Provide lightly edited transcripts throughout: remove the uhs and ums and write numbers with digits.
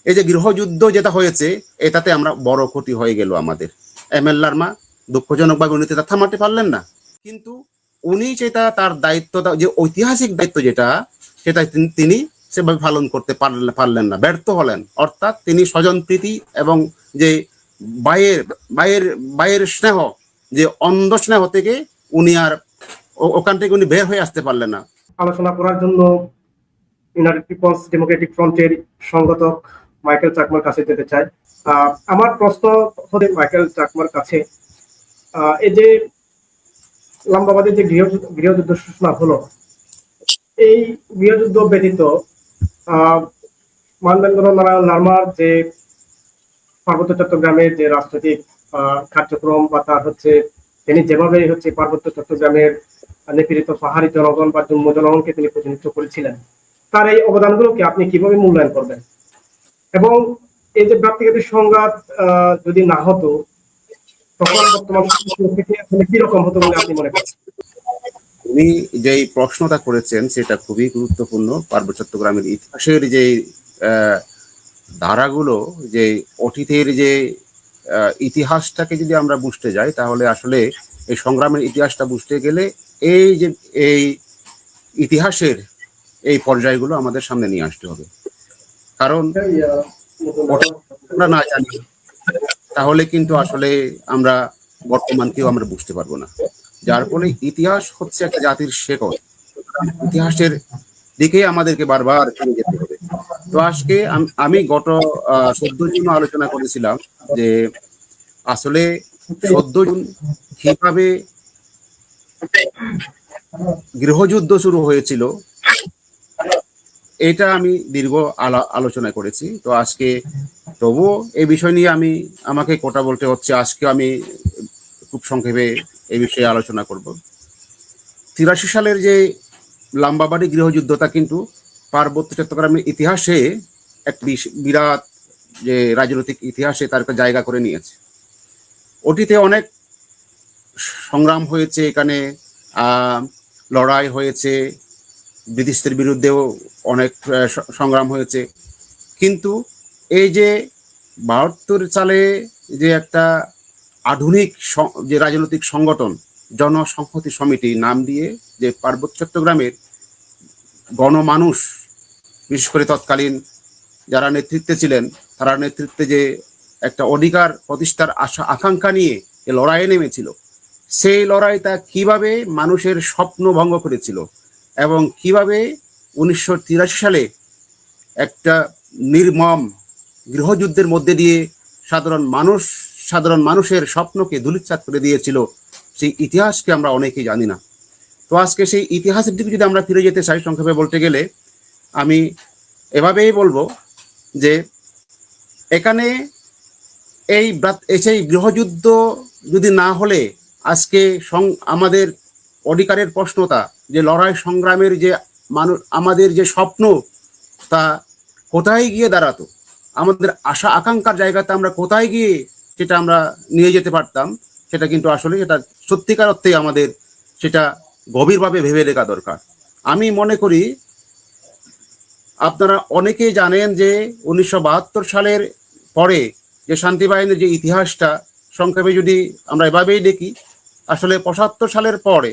এই যে গৃহযুদ্ধ যেটা হয়েছে, এটাতে আমরা বড় ক্ষতি হয়ে গেল আমাদের। এমএলআর মা দুঃখজনকভাবে উনি তা থামাতে পারলেন না, কিন্তু উনি যেটা তার দায়িত্ব, যে ঐতিহাসিক দায়িত্ব যেটা, সেটা তিনি সেভাবে পালন করতে পারলেন না, ব্যর্থ হলেন। অর্থাৎ তিনি স্বজনপ্রীতি এবং যে বাইয়ের বাইয়ের বাইয়ের স্নেহ, যে অন্ধ স্নেহ থেকে উনি আর ওখান থেকে উনি বের হয়ে আসতে পারলেন না। আলোচনা করার জন্য ইউনাইটেড পিপলস ডেমোক্রেটিক ফ্রন্টের সংগঠক মাইকেল চাকমার কাছে যেতে চাই। আমার প্রশ্ন হচ্ছে মাইকেল চাকমার কাছে, এই যে লাম্বাবাদের যে গৃহযুদ্ধ সূচনা হলো, এই গৃহযুদ্ধ ব্যতীত মানবেন্দ্র নারায়ণ লারমার যে পার্বত্য চট্টগ্রামের যে রাজনৈতিক কার্যক্রম বা তার হচ্ছে তিনি যেভাবে হচ্ছে পার্বত্য চট্টগ্রামের নিপীড়িত পাহাড়ি জনগণ বা জন্ম জনগণকে তিনি প্রতিনিধিত্ব করেছিলেন, তার এই অবদানগুলোকে আপনি কিভাবে মূল্যায়ন করবেন? এবং এই যে ব্যক্তিগত সংঘাত যদি না হতো, তখন বর্তমান কিরকম হতো বলে আপনি মনে করেন? উনি যে প্রশ্নটা করেছেন সেটা খুবই গুরুত্বপূর্ণ। পার্বত্য চট্টগ্রামের ইতিহাসের যে ধারাগুলো, যে অতীতের যে ইতিহাসটাকে যদি আমরা বুঝতে যাই, তাহলে আসলে এই সংগ্রামের ইতিহাসটা বুঝতে গেলে এই যে এই ইতিহাসের এই পর্যায়গুলো আমাদের সামনে নিয়ে আসতে হবে। কারণ আমরা না জানি তাহলে কিন্তু আসলে আমরা বর্তমানকেও আমরা বুঝতে পারবো না। যার ফলে ইতিহাস হচ্ছে একটা জাতির শেকড়, ইতিহাসের দিকে আমাদেরকে বারবার ফিরে যেতে হবে। তো আজকে আমি গত 14 জুন আলোচনা করেছিলাম যে আসলে 14 জুন কিভাবে গৃহযুদ্ধ শুরু হয়েছিল, এটা আমি দীর্ঘ আলোচনা করেছি। তো আজকে তবুও এই বিষয় নিয়ে আমাকে কথা বলতে হচ্ছে। আজকে আমি খুব সংক্ষেপে এই বিষয়ে আলোচনা করব। 83 সালের যে লাম্বাবাড়ি গৃহযুদ্ধটা কিন্তু পার্বত্য চট্টগ্রামের ইতিহাসে এক বিরাট যে রাজনৈতিক ইতিহাসে তার একটা জায়গা করে নিয়েছে। অতীতে অনেক সংগ্রাম হয়েছে, এখানে লড়াই হয়েছে, ব্রিটিশদের বিরুদ্ধেও অনেক সংগ্রাম হয়েছে, কিন্তু এই যে 72 সালে যে একটা আধুনিক যে রাজনৈতিক সংগঠন জনসংহতি সমিতি নাম দিয়ে যে পার্বত্য চট্টগ্রামের গণমানুষ, বিশেষ করে তৎকালীন যারা নেতৃত্বে ছিলেন, তারা নেতৃত্বে যে একটা অধিকার প্রতিষ্ঠার আশা আকাঙ্ক্ষা নিয়ে যে লড়াইয়ে নেমেছিল, সেই লড়াইটা কিভাবে মানুষের স্বপ্ন ভঙ্গ করেছিল এবং কিভাবে 1983 সালে একটা নির্মম গৃহযুদ্ধের মধ্যে দিয়ে সাধারণ মানুষের স্বপ্নকে ধূলিসাৎ করে দিয়েছিল, সেই ইতিহাসকে আমরা অনেকেই জানি না। তো আজকে সেই ইতিহাসের দিকে যদি আমরা ফিরে যেতে চাই, সংক্ষেপে বলতে গেলে আমি এভাবেই বলবো যে এখানে সেই গৃহযুদ্ধ যদি না হলে আজকে আমাদের অধিকারের প্রশ্নটা, যে লড়াই সংগ্রামের যে আমাদের যে স্বপ্ন, তা কোথায় গিয়ে দাঁড়াতো, আমাদের আশা আকাঙ্ক্ষার জায়গাতে আমরা কোথায় গিয়ে সেটা আমরা নিয়ে যেতে পারতাম, সেটা কিন্তু আসলে সেটা সত্যিকার অর্থে আমাদের সেটা গভীরভাবে ভেবে দেখা দরকার। আমি মনে করি আপনারা অনেকেই জানেন যে 1972 সালের পরে যে শান্তি বাহিনীর যে ইতিহাসটা সংক্ষেপে যদি আমরা এভাবেই দেখি, আসলে 75 সালের পরে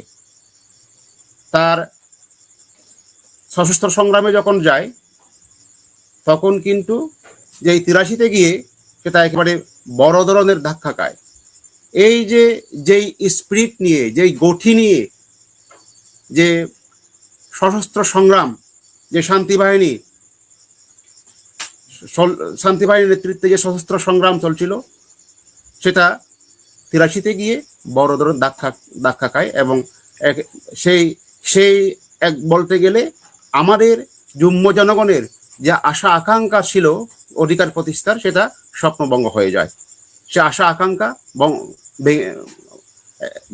তার সশস্ত্র সংগ্রামে যখন যায়, তখন কিন্তু যে 83-তে গিয়ে সেটা একেবারে বড় ধরনের ধাক্কা খায়। এই যে যেই স্পিরিট নিয়ে, যেই গঠি নিয়ে যে সশস্ত্র সংগ্রাম, যে শান্তি বাহিনীর নেতৃত্বে যে সশস্ত্র সংগ্রাম চলছিল, সেটা 83-তে গিয়ে বড় ধরনের ধাক্কা খায়। এবং সেই এক বলতে গেলে আমাদের জুম্ম জনগণের যে আশা আকাঙ্ক্ষা ছিল অধিকার প্রতিষ্ঠার, সেটা স্বপ্নভঙ্গ হয়ে যায়। সে আশা আকাঙ্ক্ষা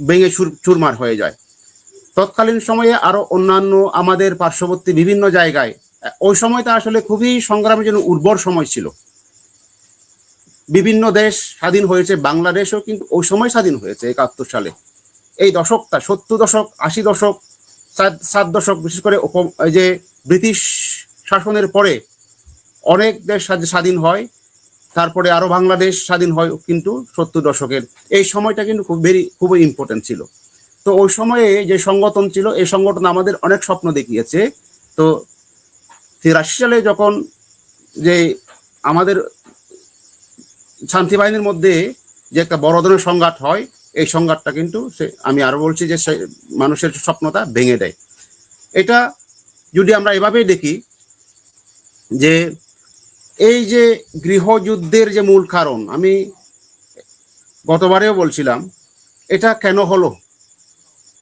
ভেঙে চুরমার হয়ে যায়। তৎকালীন সময়ে আরো অন্যান্য আমাদের পার্শ্ববর্তী বিভিন্ন জায়গায় ওই সময়টা আসলে খুবই সংগ্রামের জন্য উর্বর সময় ছিল। বিভিন্ন দেশ স্বাধীন হয়েছে, বাংলাদেশও কিন্তু ওই সময় স্বাধীন হয়েছে 71 সালে। এই দশকটা 70 দশক, 80 দশক, 7 দশক, বিশেষ করে যে ব্রিটিশ শাসনের পরে অনেক দেশ স্বাধীন হয়, তারপরে আরো বাংলাদেশ স্বাধীন হয়, কিন্তু 70 দশকের এই সময়টা কিন্তু খুবই ইম্পর্টেন্ট ছিল। তো ওই সময়ে যে সংগঠন ছিল, এই সংগঠন আমাদের অনেক স্বপ্ন দেখিয়েছে। তো 83 সালে যখন যে আমাদের শান্তি বাহিনীর মধ্যে যে একটা বড় ধরনের সংঘাত হয়, এই সংঘাতটা কিন্তু আমি আরো বলছি যে মানুষের স্বপ্নটা ভেঙে দেয়। এটা যদি আমরা এভাবেই দেখি যে এই যে গৃহযুদ্ধের যে মূল কারণ, আমি গতবারেও বলছিলাম, এটা কেন হলো।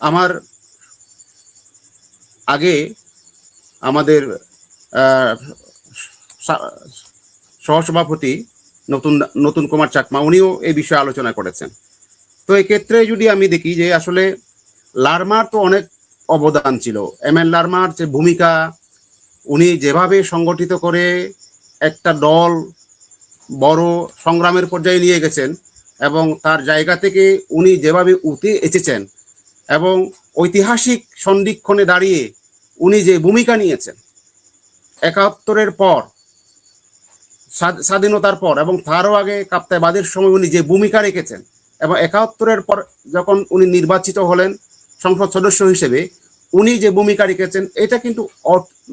আমার আগে আমাদের সহসভাপতি নতুন কুমার চাকমা, উনিও এই বিষয়ে আলোচনা করেছেন। তো এই ক্ষেত্রে যদি আমি দেখি যে আসলে লারমার তো অনেক অবদান ছিল। এম এন লারমার যে ভূমিকা, উনি যেভাবে সংগঠিত করে একটা দল বড় সংগ্রামের পর্যায়ে নিয়ে গেছেন, এবং তার জায়গা থেকে উনি যেভাবে উঠে এসেছেন, এবং ঐতিহাসিক সন্ধিক্ষণে দাঁড়িয়ে উনি যে ভূমিকা নিয়েছেন 71-এর পর, স্বাধীনতার পর, এবং তারও আগে কাপ্তাইবাদের সময় উনি যে ভূমিকা রেখেছেন, এবং 71-এর পর যখন উনি নির্বাচিত হলেন সংসদ সদস্য হিসেবে, উনি যে ভূমিকা রেখেছেন, এটা কিন্তু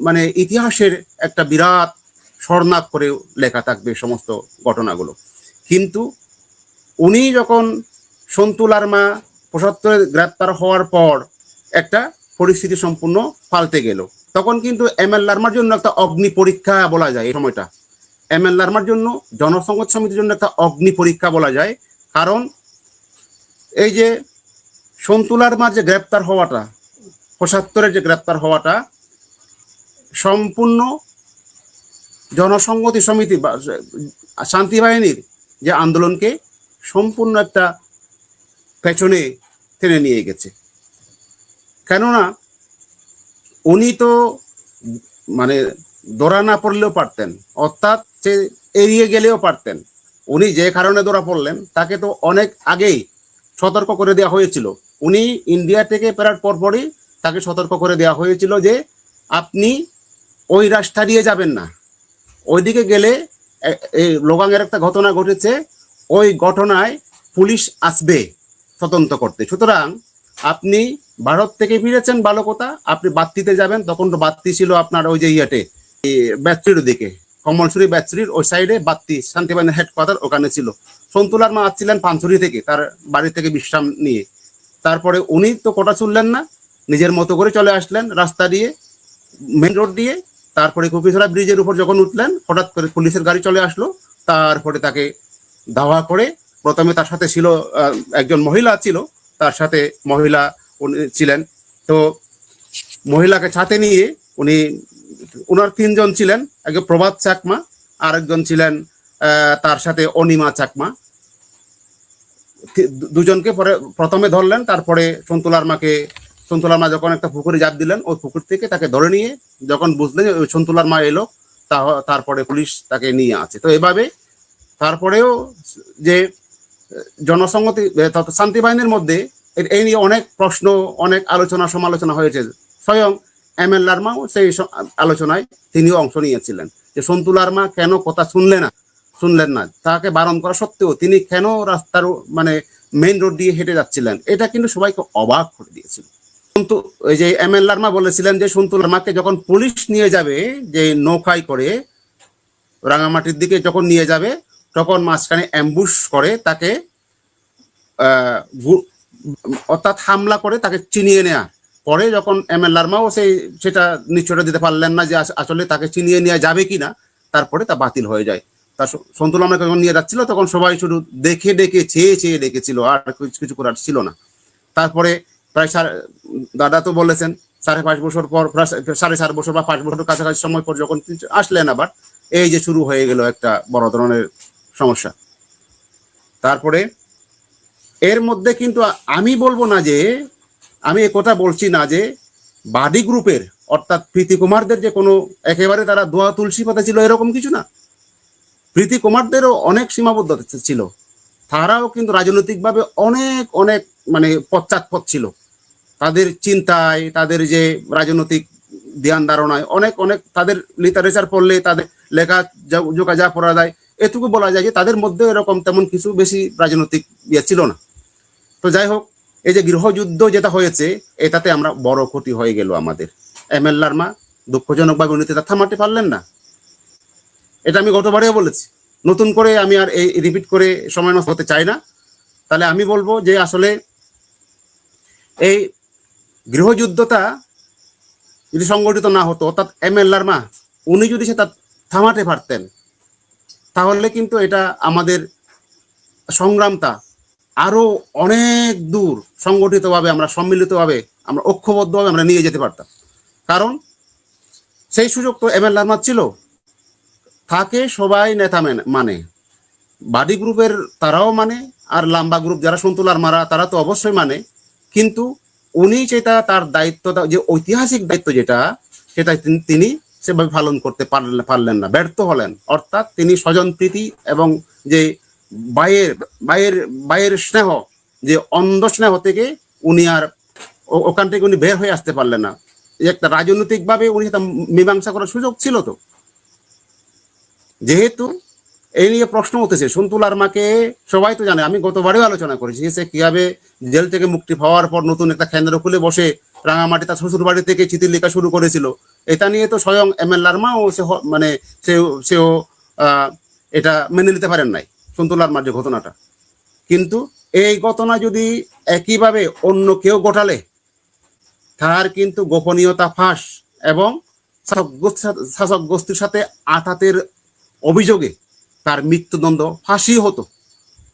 মানে ইতিহাসের একটা বিরাট স্বর্ণাক করে লেখা থাকবে সমস্ত ঘটনাগুলো। কিন্তু উনি যখন সন্তু লারমা 75-এ গ্রেপ্তার হওয়ার পর একটা পরিস্থিতি সম্পূর্ণ পাল্টে গেল। তখন কিন্তু এম এন লারমার জন্য একটা অগ্নি পরীক্ষা বলা যায় এই সময়টা। এম এন লারমার জন্য, জনসংঘ সমিতির জন্য একটা অগ্নি পরীক্ষা বলা যায়। কারণ এই যে সন্তু লারমার যে গ্রেপ্তার হওয়াটা, 75-এর যে গ্রেপ্তার হওয়াটা, সম্পূর্ণ জনসংহতি সমিতি বা শান্তি বাহিনীর যে আন্দোলনকে সম্পূর্ণ একটা পেছনে টেনে নিয়ে গেছে। কেননা উনি তো মানে ধরা না পড়লেও পারতেন, অর্থাৎ সে এড়িয়ে গেলেও পারতেন। উনি যে কারণে ধরা পড়লেন, তাকে তো অনেক আগেই সতর্ক করে দেওয়া হয়েছিল। উনি ইন্ডিয়া থেকে ফেরার পরপরই তাকে সতর্ক করে দেওয়া হয়েছিল যে আপনি ওই রাস্তা দিয়ে যাবেন না, ওইদিকে গেলে এই লোগাংয়ের একটা ঘটনা ঘটেছে, ওই ঘটনায় পুলিশ আসবে তদন্ত করতে। সুতরাং আপনি ভারত থেকে ফিরেছেন, ভালো কথা, আপনি বাত্তিতে যাবেন। তখন তো বাত্তি ছিল আপনার ওই যে ব্যাচরির দিকে, কমলসুরি ব্যাচরির ওই সাইডে বাত্তি শান্তিবাহিনীর হেডকোয়ার্টার ওখানে ছিল। সন্তু লারমা আসছিলেন পানছড়ি থেকে, তার বাড়ি থেকে বিশ্রাম নিয়ে। তারপরে উনি তো কোটা শুনলেন না, নিজের মতো করে চলে আসলেন রাস্তা দিয়ে, মেন রোড দিয়ে। তারপরে কপিছড়া ব্রিজের উপর যখন উঠলেন, হঠাৎ করে পুলিশের গাড়ি চলে আসলো। তারপরে তাকে ধাওয়া করে, প্রথমে তার সাথে ছিল একজন মহিলা ছিল, তার সাথে মহিলা ছিলেন। তো মহিলাকে সাথে নিয়ে উনার 3 জন ছিলেন, একজন প্রভাত চাকমা, আরেকজন ছিলেন তার সাথে অনিমা চাকমা। দুজনকে পরে প্রথমে ধরলেন, তারপরে সন্তু লারমা যখন একটা পুকুরে জাপ দিলেন, ওই পুকুর থেকে তাকে ধরে নিয়ে যখন বুঝলেন ওই সন্তু লারমা এলো, তারপরে পুলিশ তাকে নিয়ে আছে। তো এভাবে তারপরেও যে জনসংহতি শান্তি বাহিনীর মধ্যে এই নিয়ে অনেক প্রশ্ন, অনেক আলোচনা সমালোচনা হয়েছে। স্বয়ং এম এন লারমাও সেই আলোচনায় তিনিও অংশ নিয়েছিলেন, যে সন্তু লারমা কেন কথা শুনলেন না, তাকে বারণ করা সত্ত্বেও তিনি কেন রাস্তার মানে মেইন রোড দিয়ে হেঁটে যাচ্ছিলেন। এটা কিন্তু সবাইকে অবাক করে দিয়েছিল। কিন্তু ওই যে এম এন লারমা বলেছিলেন যে সন্তু লারমাকে যখন পুলিশ নিয়ে যাবে, যে নৌকায় করে রাঙামাটির দিকে যখন নিয়ে যাবে, তখন মাঝখানে অ্যাম্বুশ করে তাকে অর্থাৎ হামলা করে তাকে চিনিয়ে নেয়া। পরে যখন এম এন লারমাও সেটা নিশ্চয়তা দিতে পারলেন না যে আসলে তাকে চিনিয়ে নেওয়া যাবে কিনা, তারপরে তা বাতিল হয়ে যায়। তা সন্তু লারমাকে যখন নিয়ে যাচ্ছিল, তখন সবাই শুধু দেখে চেয়ে দেখেছিল, আর কিছু করার ছিল না। তারপরে প্রায় দাদা তো বলেছেন 5.5 বছর পর, 4.5 বছর বা 5 বছর কাছাকাছি সময় পর যখন আসলেন, আবার এই যে শুরু হয়ে গেল একটা বড় ধরনের সমস্যা। তারপরে এর মধ্যে কিন্তু আমি বলবো না যে, আমি একথা বলছি না যে বাদী গ্রুপের অর্থাৎ প্রীতি কুমারদের যে কোনো একেবারে তারা দোয়া তুলসী পাতা ছিল, এরকম কিছু না। প্রীতি কুমারদেরও অনেক সীমাবদ্ধতা ছিল, তারাও কিন্তু রাজনৈতিকভাবে অনেক অনেক মানে পশ্চাৎপদ ছিল। তাদের চিন্তায়, তাদের যে রাজনৈতিক ধ্যান ধারণায় অনেক অনেক তাদের লিটারেচার পড়লে তাদের লেখা যা পড়া যায় এটুকু বলা যায় যে তাদের মধ্যে এরকম তেমন কিছু বেশি রাজনৈতিক ইয়ে ছিল না। তো যাই হোক, এই যে গৃহযুদ্ধ যেটা হয়েছে এটাতে আমরা বড় ক্ষতি হয়ে গেল আমাদের। এমএল লারমা দুঃখজনকভাবে উনি তা থামাতে পারলেন না। এটা আমি গতবারেও বলেছি, নতুন করে আমি আর এই রিপিট করে সময় নষ্ট হতে চাই না। তাহলে আমি বলবো যে আসলে এই গৃহযুদ্ধটা যদি সংগঠিত না হতো, অর্থাৎ এমএল লারমা উনি যদি সেটা থামাতে পারতেন, তাহলে কিন্তু এটা আমাদের সংগ্রামটা আরো অনেক দূর সংগঠিতভাবে আমরা সম্মিলিতভাবে আমরা ঐক্যবদ্ধভাবে আমরা নিয়ে যেতে পারতাম। কারণ সেই সুযোগ তো এমএল লারমার ছিল। তাকে সবাই নেতা মানে, বাডি গ্রুপের তারাও মানে, আর লাম্বা গ্রুপ যারা সন্তু লারমারা তারা তো অবশ্যই মানে। কিন্তু উনি যেটা তার দায়িত্বটা, যে ঐতিহাসিক দায়িত্ব যেটা, সেটা তিনি সেভাবে পালন করতে পারলেন না, ব্যর্থ হলেন। অর্থাৎ তিনি স্বজনপ্রীতি এবং যে বাইয়ের স্নেহ, যে অন্ধ স্নেহ থেকে উনি আর ওখান থেকে উনি বের হয়ে আসতে পারলেন না। একটা রাজনৈতিক ভাবে উনি সেটা মীমাংসা করার সুযোগ ছিল তো। যেহেতু এই নিয়ে প্রশ্ন উঠেছে, সন্তু লারমাকে সবাই তো জানে, আমি গতবারেও আলোচনা করেছি, সে কিভাবে জেল থেকে মুক্তি পাওয়ার পর নতুন একটা কেন্দ্র খুলে বসে রাঙামাটি তার শ্বশুর বাড়ি থেকে চিঠি লেখা শুরু করেছিল। এটা নিয়ে তো স্বয়ং এমএল লারমা ও মানে সেও এটা মেনে নিতে পারেন নাই, সন্তু লারমার যে ঘটনাটা। কিন্তু এই ঘটনা যদি একইভাবে অন্য কেউ ঘটালে, তার কিন্তু গোপনীয়তা ফাঁস এবং শাসক গোষ্ঠীর সাথে আঘাতের অভিযোগে তার মৃত্যুদণ্ড ফাঁসি হতো।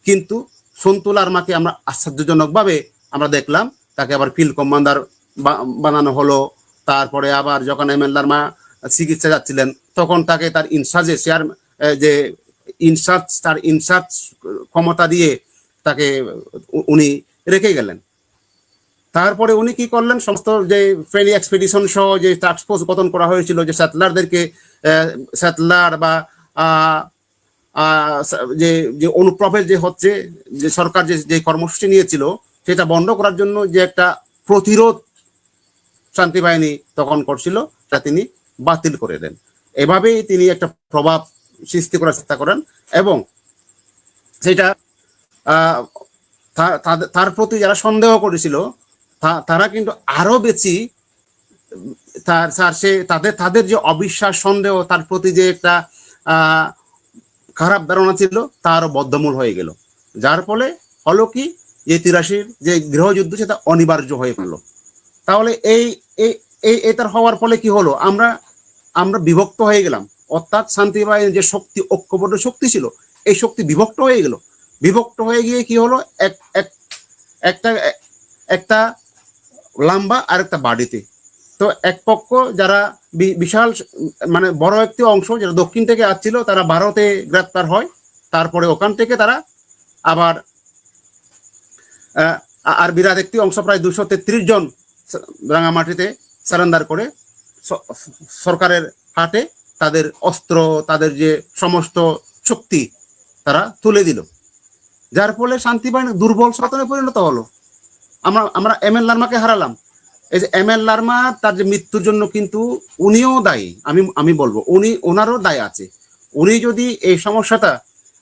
কিন্তু সন্তু লারমাকে আমরা আশ্চর্যজনকভাবে আমরা দেখলাম তাকে আবার ফিল্ড কমান্ডার বানানো হলো। তারপরে আবার যখন এমএল লারমা চিকিৎসা যাচ্ছিলেন, তখন তাকে তার ইনচার্জে যে তার ইনচার্জ ক্ষমতা দিয়ে তাকে উনি রেখে গেলেন। তারপরে উনি কি করলেন, সমস্ত যে ফ্রেলি এক্সপেডিশন সহ যে টাস্ক ফোর্স গঠন করা হয়েছিল, যে স্যাটলার বা যে যে অনুপ্রবেশ যে হচ্ছে, যে সরকার যে কর্মসূচি নিয়েছিল সেটা বন্ধ করার জন্য যে একটা প্রতিরোধ শান্তি বাহিনী তখন করছিল, তা তিনি বাতিল করে দেন। এভাবেই তিনি একটা প্রভাব সৃষ্টি করার চেষ্টা করেন এবং সেটা তার প্রতি যারা সন্দেহ করেছিল তারা কিন্তু আরো বেশি তাদের যে অবিশ্বাস, সন্দেহ, তার প্রতি যে একটা খারাপ ধারণা ছিল তা আরো বদ্ধমূল হয়ে গেল। যার ফলে হলো কি, যে 83 যে গৃহযুদ্ধ সেটা অনিবার্য হয়ে পড়লো। তাহলে এটার হওয়ার ফলে কি হলো, আমরা বিভক্ত হয়ে গেলাম। অর্থাৎ শান্তি বাহিনীর যে শক্তি, ঐক্যবদ্ধ শক্তি ছিল, এই শক্তি বিভক্ত হয়ে গেল। বিভক্ত হয়ে গিয়ে কি হলো, একটা লাম্বা আর একটা বাড়িতে। তো এক পক্ষ যারা বিশাল মানে বড় একটি অংশ যারা দক্ষিণ থেকে আসছিল, তারা ভারতে গ্রেপ্তার হয়। তারপরে ওখান থেকে তারা আবার আর বিরাট একটি অংশ, প্রায় 233 জন রাঙামাটিতে সারেন্ডার করে সরকারের হাতে তাদের অস্ত্র, তাদের যে সমস্ত শক্তি তারা তুলে দিল। যার ফলে শান্তি বাহিনী দুর্বল সনাতনে পরিণত হলো। আমরা এমএল লারমাকে হারালাম। এই যে এমএল লারমা তার যে মৃত্যুর জন্য কিন্তু উনিও দায়ী, আমি বলবো ওনারও দায় আছে। উনি যদি এই সমস্যাটা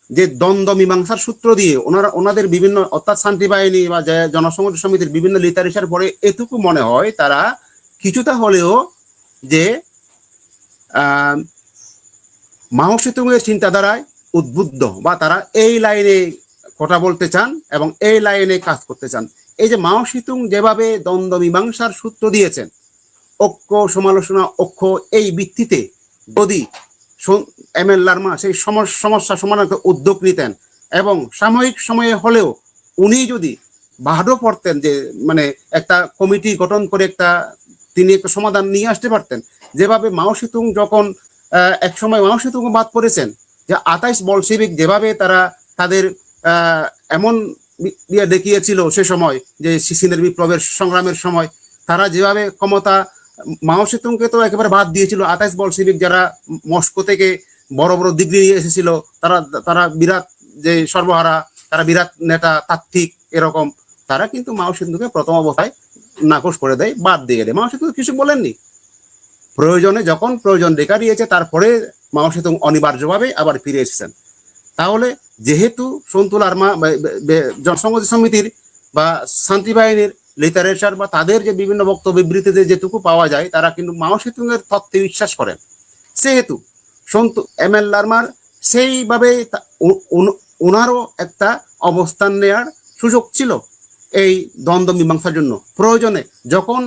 যে দ্বন্দ্ব মীমাংসার সূত্র দিয়ে ওনাদের বিভিন্ন, অর্থাৎ শান্তি বাহিনী বা জনসংহতি সমিতির বিভিন্ন লিটারেচার পড়ে এটুকু মনে হয় তারা কিছুটা হলেও যে মাও সেতুংয়ের চিন্তাধারায় উদ্বুদ্ধ, বা তারা এই লাইনে কথা বলতে চান এবং এই লাইনে কাজ করতে চান। এই যে মাও সেতুং যেভাবে দ্বন্দ্ব মীমাংসার সূত্র দিয়েছেন, ঐক্য, সমালোচনা, ঐক্য, এই ভিত্তিতে যদি এমএল লারমা সেই সমস্যা সমাধানের উদ্যোগ নিতেন এবং সাময়িক সময়ে হলেও উনি যদি বাহাদো পড়তেন, যে মানে একটা কমিটি গঠন করে তিনি একটা সমাধান নিয়ে আসতে পারতেন। যেভাবে মাও সেতুং যখন এক সময় মাও সেতুং বাদ করেছেন, যে 28 বলশেভিক যেভাবে তারা তাদের এমন দেখিয়েছিল সে সময়, যে সিসিনের বিপ্লবের সংগ্রামের সময় তারা যেভাবে ক্ষমতা, মাও সেতুংকে তো একেবারে বাদ দিয়েছিল। 28 বলশেভিক যারা মস্কো থেকে বড় বড় ডিগ্রি নিয়ে এসেছিল, তারা বিরাট যে সর্বহারা, তারা বিরাট নেতা, তাত্ত্বিক এরকম, তারা কিন্তু মাও সেতুংকে প্রথম অবস্থায় নাকচ করে দেয়, বাদ দিয়ে দেয়। মাও সেতুং কিছু বলেননি। প্রয়োজনে যখন প্রয়োজন দেখা দিয়েছে তারপরে মাও সেতুং অনিবার্যভাবে আবার ফিরে এসেছেন। তাহলে যেহেতু সন্তুল আর্মা জনসংহতি সমিতির বা শান্তি বাহিনীর লিটারেচার বা তাদের যে বিভিন্ন বক্তব্য বিবৃতিতে যেটুকু পাওয়া যায় তারা কিন্তু মাও সেতুং এর তত্ত্বে বিশ্বাস করেন, সেহেতু এম.এল. লারমার সেইভাবে ওনারও একটা অবস্থান নেয়ার সুযোগ ছিল এই দ্বন্দ্ব মীমাংসার জন্য। প্রয়োজনে যখন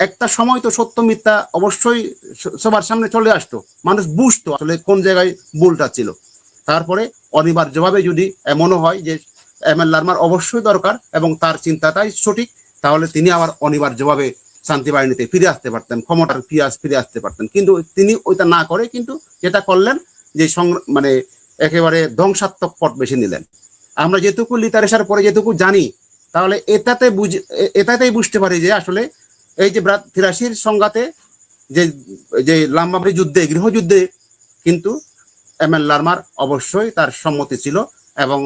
একটা সময় তো সত্য মিথ্যা অবশ্যই সবার সামনে চলে আসতো, মানুষ বুঝতো আসলে কোন জায়গায় ভুলটা ছিল। তারপরে অনিবার্যভাবে যদি এমনও হয় যে এম.এল. লারমার অবশ্যই দরকার এবং তার চিন্তাটাই সঠিক, তাহলে তিনি আবার অনিবার্যভাবে শান্তি বাহিনীতে ফিরে আসতে পারতেন, ক্ষমতার ফিরে আসতে পারতেন। কিন্তু তিনি ওইটা না করে কিন্তু যেটা করলেন যে মানে একেবারে ধ্বংসাত্মক পথ বেছে নিলেন। আমরা যেটুকু লিটারেচার পরে যেটুকু জানি, তাহলে এটাতেই বুঝতে পারি যে আসলে এই যে 83 সংঘাতে যে লাম্বাবাড়ি যুদ্ধে, গৃহযুদ্ধে কিন্তু এম.এল. লারমার অবশ্যই তার সম্মতি ছিল এবং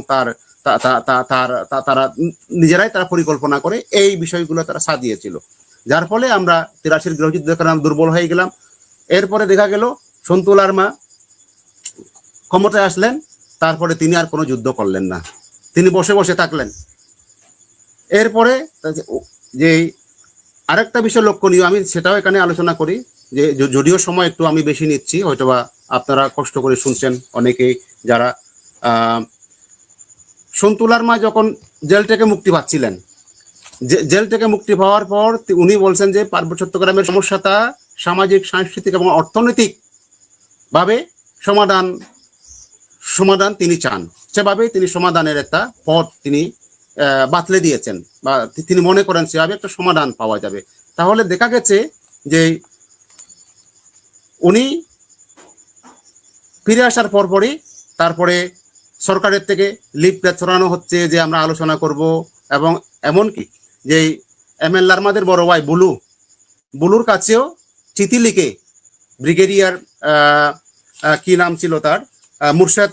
তারা নিজেরাই তারা পরিকল্পনা করে এই বিষয়গুলো তারা সাজিয়েছিল, যার ফলে আমরা 83 গৃহযুদ্ধের কারণে দুর্বল হয়ে গেলাম। এরপরে দেখা গেল সন্তুল আর্মা ক্ষমতায় আসলেন, তারপরে তিনি আর কোনো যুদ্ধ করলেন না, তিনি বসে বসে থাকলেন। এরপরে যে আরেকটা বিষয় লক্ষণীয়, আমি সেটাও এখানে আলোচনা করি, যে যদিও সময় একটু আমি বেশি নিচ্ছি, হয়তোবা আপনারা কষ্ট করে শুনছেন অনেকেই যারা। সন্তুল আর্মা যখন জেল থেকে মুক্তি পাচ্ছিলেন, জেল থেকে মুক্তি পাওয়ার পর উনি বলছেন যে পার্বত্য চট্টগ্রামের সমস্যাটা সামাজিক, সাংস্কৃতিক এবং অর্থনৈতিক ভাবে সমাধান তিনি চান। সেভাবেই তিনি সমাধানের একটা পথ তিনি বাতলে দিয়েছেন বা তিনি মনে করেন সেভাবে একটা সমাধান পাওয়া যাবে। তাহলে দেখা গেছে যে উনি ফিরে আসার পরপরই তারপরে সরকারের থেকে লিফলেট ছড়ানো হচ্ছে যে আমরা আলোচনা করব, এবং এমনকি যে এম.এল. লারমাদের বড় ভাই বুলুর কাছেও চিঠি লিখে ব্রিগেডিয়ার কি নাম ছিল তার, মুর্শেদ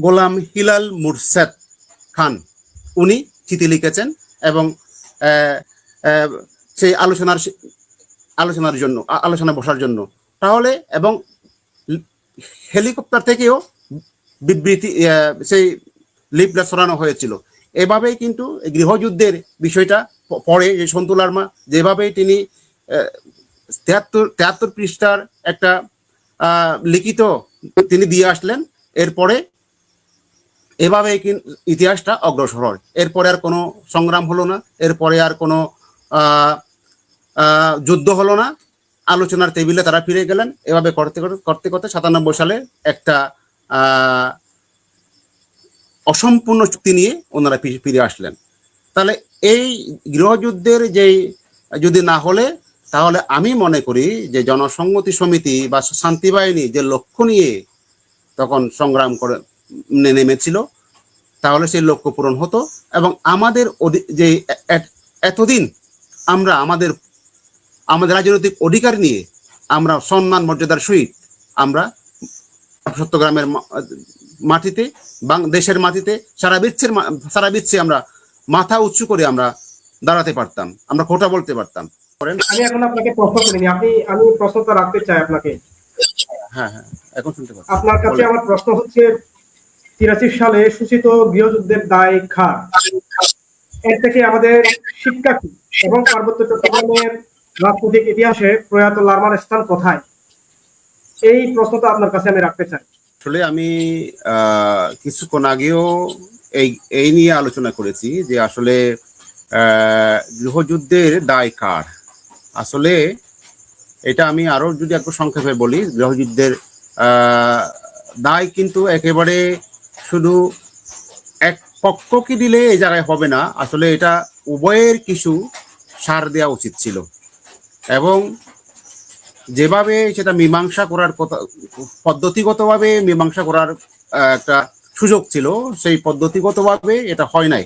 গোলাম হিলাল মুর্শেদ খান, উনি চিঠি লিখেছেন এবং সেই আলোচনা বসার জন্য। তাহলে এবং হেলিকপ্টার থেকেও বিবৃতি সেই লিফলেট ছড়ানো হয়েছিল। এভাবেই কিন্তু গৃহযুদ্ধের বিষয়টা পরে যে সন্তুল আর্মা যেভাবে তিনি 73 পৃষ্ঠার একটা লিখিত তিনি দিয়ে আসলেন, এরপরে এভাবেই ইতিহাসটা অগ্রসর হয়। এরপরে আর কোনো সংগ্রাম হলো না, এরপরে আর কোনো যুদ্ধ হলো না, আলোচনার টেবিলে তারা ফিরে গেলেন। এভাবে করতে করতে 97 সালে একটা অসম্পূর্ণ চুক্তি নিয়ে ওনারা ফিরে আসলেন। তাহলে এই গৃহযুদ্ধের যদি না হলে, তাহলে আমি মনে করি যে জনসংহতি সমিতি বা শান্তি বাহিনী যে লক্ষ্য নিয়ে তখন সংগ্রাম করে নেমেছিল, তাহলে সেই লক্ষ্য পূরণ হতো এবং আমাদের যে এতদিন আমরা আমাদের রাজনৈতিক অধিকার নিয়ে আমরা সম্মান মর্যাদার সহিত আমরা চট্টগ্রামের মাটিতে, দেশের মাটিতে, সারা বিশ্বে আমরা মাথা উঁচু করে আমরা দাঁড়াতে পারতাম, আমরা কথা বলতে পারতাম। আমি এখন আপনাকে প্রশ্ন করিনি, আমি প্রশ্নটা রাখতে চাই আপনাকে। হ্যাঁ, এখন শুনতে পাচ্ছি। আপনার কাছে আমার প্রশ্ন হচ্ছে 83 সালে সূচিত গৃহযুদ্ধের দায় কার? এর থেকে আমাদের শিক্ষা কি এবং পার্বত্য চট্টগ্রামের রাজনৈতিক ইতিহাসে প্রয়াত লারমার স্থান কোথায়? এই প্রশ্নটা আপনার কাছে আমি রাখতে চাই। আসলে আমি কিছুক্ষণ আগেও এই নিয়ে আলোচনা করেছি যে আসলে গৃহযুদ্ধের দায় কার। আসলে এটা আমি আরো যদি একটু সংক্ষেপে বলি, গৃহযুদ্ধের দায় কিন্তু একেবারে শুধু এক পক্ষকে দিলে এই জায়গায় হবে না। আসলে এটা উভয়ের কিছু সার দেওয়া উচিত ছিল এবং যেভাবে সেটা মীমাংসা করার কথা, পদ্ধতিগতভাবে মীমাংসা করার একটা সুযোগ ছিল, সেই পদ্ধতিগতভাবে এটা হয় নাই,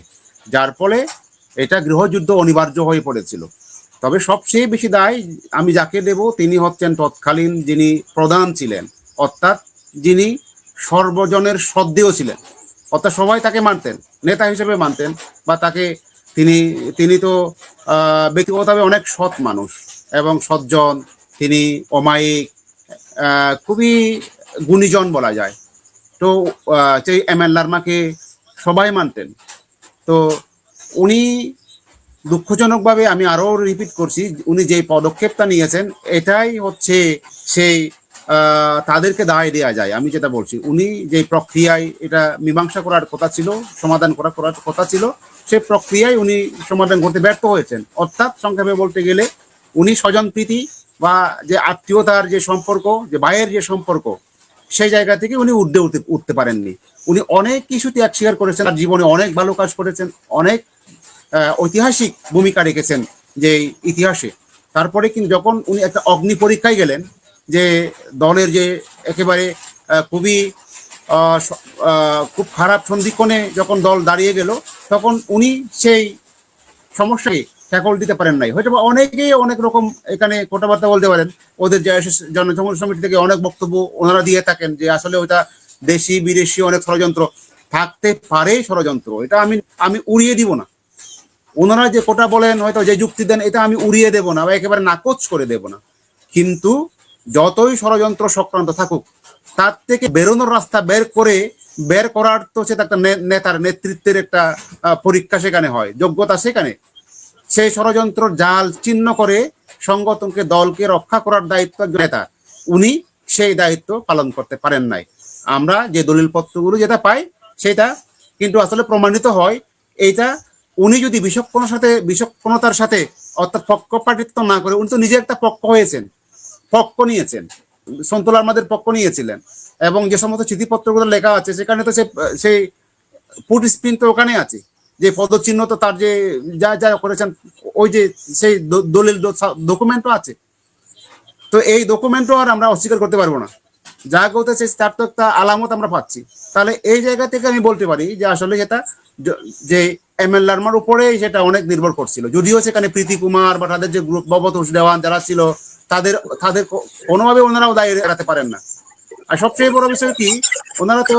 যার ফলে এটা গৃহযুদ্ধ অনিবার্য হয়ে পড়েছিল। তবে সবচেয়ে বেশি দায় আমি যাকে দেব, তিনি হচ্ছেন তৎকালীন যিনি প্রধান ছিলেন, অর্থাৎ যিনি সর্বজনের শ্রদ্ধেয় ছিলেন, অর্থাৎ সবাই তাকে মানতেন, নেতা হিসেবে মানতেন বা তাকে তিনি তো ব্যক্তিগতভাবে অনেক সৎ মানুষ, এবং সজ্জন, তিনি অমায়িক, খুবই গুণীজন বলা যায়। তো সেই এম এল লারমাকে সবাই মানতেন। তো উনি দুঃখজনকভাবে, আমি আরও রিপিট করছি, উনি যে পদক্ষেপটা নিয়েছেন এটাই হচ্ছে সেই তাদেরকে দায় দেওয়া যায়। আমি যেটা বলছি, উনি যে প্রক্রিয়ায় এটা মীমাংসা করার কথা ছিল, সমাধান করার কথা ছিল, সেই প্রক্রিয়ায় উনি সমাধান করতে ব্যর্থ হয়েছেন। অর্থাৎ সংক্ষেপে বলতে গেলে উনি স্বজনপ্রীতি বা যে আত্মীয়তার যে সম্পর্ক, যে ভাইয়ের যে সম্পর্ক, সেই জায়গা থেকে উনি উঠতে পারেননি। উনি অনেক কিছু ত্যাগ স্বীকার করেছেন, তার জীবনে অনেক ভালো কাজ করেছেন, অনেক ঐতিহাসিক ভূমিকা রেখেছেন যে ইতিহাসে। তারপরে কিন্তু যখন উনি একটা অগ্নি পরীক্ষায় গেলেন, যে দলের যে একেবারে খুবই খুব খারাপ সন্ধিক্ষণে যখন দল দাঁড়িয়ে গেল, তখন উনি সেই সমস্যাকে ট্যাকল দিতে পারেন নাই। হয়তো অনেকেই অনেক রকম এখানে কথাবার্তা বলতে পারেন, ওদের জনসংঘ সমিতি থেকে অনেক বক্তব্য ওনারা দিয়ে থাকেন যে আসলে ওটা দেশি বিদেশি অনেক ষড়যন্ত্র থাকতে পারে, ষড়যন্ত্র এটা আমি উড়িয়ে দিব না। ওনারা যে কোটা বলেন, হয়তো যে যুক্তি দেন, এটা আমি উড়িয়ে দেব না বা একেবারে নাকচ করে দেব না। কিন্তু যতই ষড়যন্ত্র সক্রান্ত থাকুক, তার থেকে বেরোনোর রাস্তা বের করার তো সেটা একটা নেতার নেতৃত্বের একটা পরীক্ষা সেখানে হয়, যোগ্যতা সেখানে। সেই ষড়যন্ত্র জাল চিহ্ন করে সংগঠনকে, দলকে রক্ষা করার দায়িত্ব নেতা, উনি সেই দায়িত্ব পালন করতে পারেন নাই। আমরা যে দলিল পত্রগুলো যেটা পাই সেটা কিন্তু আসলে প্রমাণিত হয় এইটা উনি যদি বিচক্ষণতার সাথে, অর্থাৎ পক্ষপাতিত্ব না করে, উনি তো নিজে একটা পক্ষ নিয়েছেন, সন্তুল আমাদের পক্ষ নিয়েছিলেন। এবং যে সমস্ত চিঠিপত্রগুলো লেখা আছে সেখানে তো সেই ফুট স্পিন তো ওখানে আছে, যে পদচিহ্ন তো তার যে যা যা করেছেন, ওই যে সেই দলিল ডকুমেন্টও আছে। তো এই ডকুমেন্টও আর আমরা অস্বীকার করতে পারবো না, যা করতেছে তার তো একটা আলামত আমরা পাচ্ছি। তাহলে এই জায়গা থেকে আমি বলতে পারি যে আসলে যেটা যে এম এল লারমার উপরে সেটা অনেক নির্ভর করছিল। যদিও সেখানে প্রীতি কুমার বা তাদের যে গ্রুপ, ভবতোষ দেওয়ান যারা ছিল, তাদের তাদের কোনোভাবে ওনারাও দায় এড়াতে পারেন না। আর সবচেয়ে বড় বিষয় কি, ওনারা তো